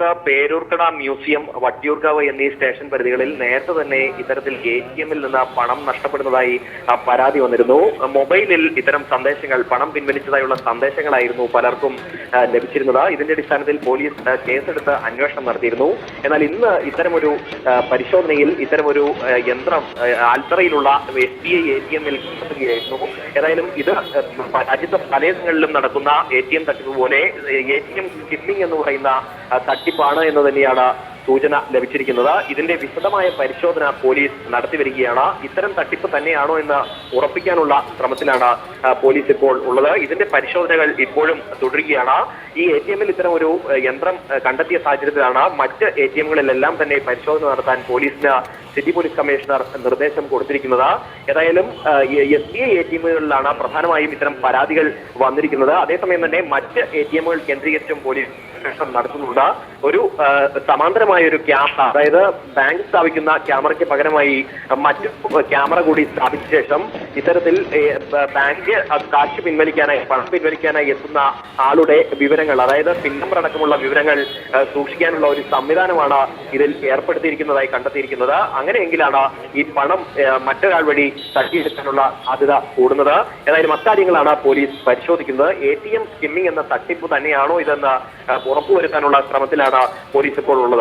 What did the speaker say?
Peroorkada museum, Vattiyoorkavu എന്നീ station പരിധികളിൽ നേരത്തെ തന്നെ ഇത്തരത്തിൽ ATM-ൽ നിന്ന് പണം നഷ്ടപ്പെടുന്നതായി പരാതി വന്നിരുന്നു. മൊബൈലിൽ ഇത്തരം സന്ദേശങ്ങൾ, പണം പിൻവലിച്ചതായുള്ള സന്ദേശങ്ങളായിരുന്നു പലർക്കും ലഭിച്ചിരുന്നത്. ഇതിന്റെ അടിസ്ഥാനത്തിൽ പോലീസ് കേസെടുത്ത് അന്വേഷണം നടത്തിയിരുന്നു. എന്നാൽ ഇന്ന് ഇത്തരമൊരു പരിശോധനയിൽ ഇത്തരമൊരു യന്ത്രം ആൽത്തറയിലുള്ള SBI ATM-ൽ കണ്ടെത്തുകയായിരുന്നു. ഏതായാലും ഇത് രാജ്യത്തെ പലയിടങ്ങളിലും നടക്കുന്ന ATM തട്ടിപ്പ് പോലെ ATM സ്കിമ്മിംഗ് എന്ന് പറയുന്ന തട്ടിപ്പാണ് എന്ന് തന്നെയാണ് സൂചന ലഭിച്ചിരിക്കുന്നത്. ഇതിന്റെ വിശദമായ പരിശോധന പോലീസ് നടത്തിവരികയാണ്. ഇത്തരം തട്ടിപ്പ് തന്നെയാണോ എന്ന് ഉറപ്പിക്കാനുള്ള ശ്രമത്തിലാണ് പോലീസ് ഇപ്പോൾ ഉള്ളത്. ഇതിന്റെ പരിശോധനകൾ ഇപ്പോഴും തുടരുകയാണ്. ഈ ATM-ൽ ഇത്തരം ഒരു യന്ത്രം കണ്ടെത്തിയ സാഹചര്യത്തിലാണ് മറ്റ് ATM-കളിലെല്ലാം തന്നെ പരിശോധന നടത്താൻ പോലീസിന് സിറ്റി പോലീസ് കമ്മീഷണർ നിർദ്ദേശം കൊടുത്തിരിക്കുന്നത്. ഏതായാലും SBI ATM-കളിലാണ് പ്രധാനമായും ഇത്തരം പരാതികൾ വന്നിരിക്കുന്നത്. അതേസമയം തന്നെ മറ്റ് ATM-കൾ കേന്ദ്രീകരിച്ചും പോലീസ് അന്വേഷണം നടത്തുന്നുണ്ട്. ഒരു സമാന്തരമായ ഒരു ക്യാമറ, അതായത് ബാങ്ക് സ്ഥാപിക്കുന്ന ക്യാമറയ്ക്ക് പകരമായി മറ്റു ക്യാമറ കൂടി സ്ഥാപിച്ച ശേഷം ഇത്തരത്തിൽ ബാങ്ക് കാശ് പിൻവലിക്കാനായി, പണം പിൻവലിക്കാനായി എത്തുന്ന ആളുടെ വിവരങ്ങൾ, അതായത് പിൻ നമ്പർ അടക്കമുള്ള വിവരങ്ങൾ സൂക്ഷിക്കാനുള്ള ഒരു സംവിധാനമാണ് ഇതിൽ ഏർപ്പെടുത്തിയിരിക്കുന്നതായി കണ്ടെത്തിയിരിക്കുന്നത്. അങ്ങനെയെങ്കിലാണ് ഈ പണം മറ്റൊരാൾ വഴി തട്ടിയെടുക്കാനുള്ള സാധ്യത കൂടുന്നത്. ഏതായാലും അക്കാര്യങ്ങളാണ് പോലീസ് പരിശോധിക്കുന്നത്. ATM സ്കിമ്മിംഗ് എന്ന തട്ടിപ്പ് തന്നെയാണോ ഇതെന്ന് ഉറപ്പുവരുത്താനുള്ള ശ്രമത്തിലാണ് പോലീസ് ഇപ്പോൾ ഉള്ളത്.